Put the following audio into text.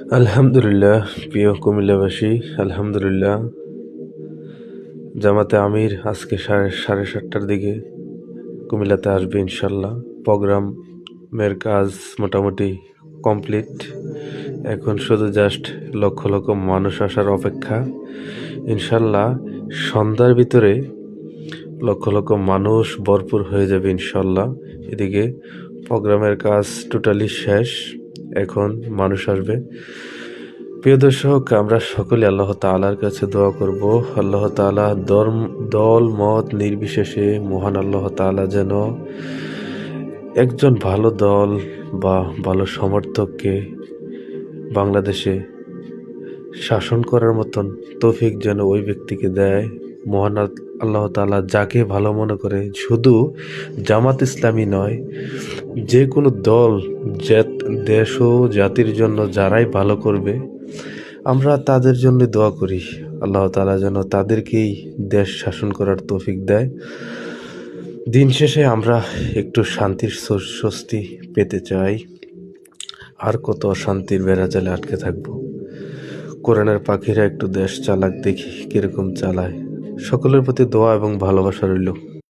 আলহামদুলিল্লাহ। প্রিয় কুমিল্লাবাসী, আলহামদুলিল্লাহ। জামাতে আমির আজকে সাড়ে সাতটার দিকে কুমিল্লাতে আসবে ইনশাল্লাহ। প্রোগ্রামের কাজ মোটামুটি কমপ্লিট। এখন শুধু জাস্ট লক্ষ লক্ষ মানুষ আসার অপেক্ষা। ইনশাল্লাহ সন্ধ্যার ভিতরে লক্ষ লক্ষ মানুষ ভরপুর হয়ে যাবে ইনশাল্লাহ। এদিকে প্রোগ্রামের কাজ টোটালি শেষ, এখন মানুষ আসবে। প্রিয় দর্শক, আমরা সকলে আল্লাহ তাআলার কাছে দোয়া করব, আল্লাহ তাআলা দল মত নির্বিশেষে মহান আল্লাহ তাআলা যেন একজন ভালো দল বা ভালো সমর্থককে বাংলাদেশে শাসন করার মতন তৌফিক যেন ওই ব্যক্তিকে দেয়। মহান আল্লাহ তাআলা যাকে ভালো মনে করে, শুধু জামাত ইসলামী নয়, যে কোনো দল, দেশ ও জাতির জন্য যারাই ভালো করবে আমরা তাদের জন্য দোয়া করি। আল্লাহ তাআলা যেন তাদেরকেই দেশ শাসন করার তৌফিক দেয়। দিন শেষে আমরা একটু শান্তির স্বস্তি পেতে চাই। আর কত অশান্তির বেড়াজালে আটকে থাকবো। কোরআনের পাখিরা একটু দেশ চালাক, দেখি কিরকম চালায়। সকলের প্রতি দোয়া এবং ভালোবাসা রইল।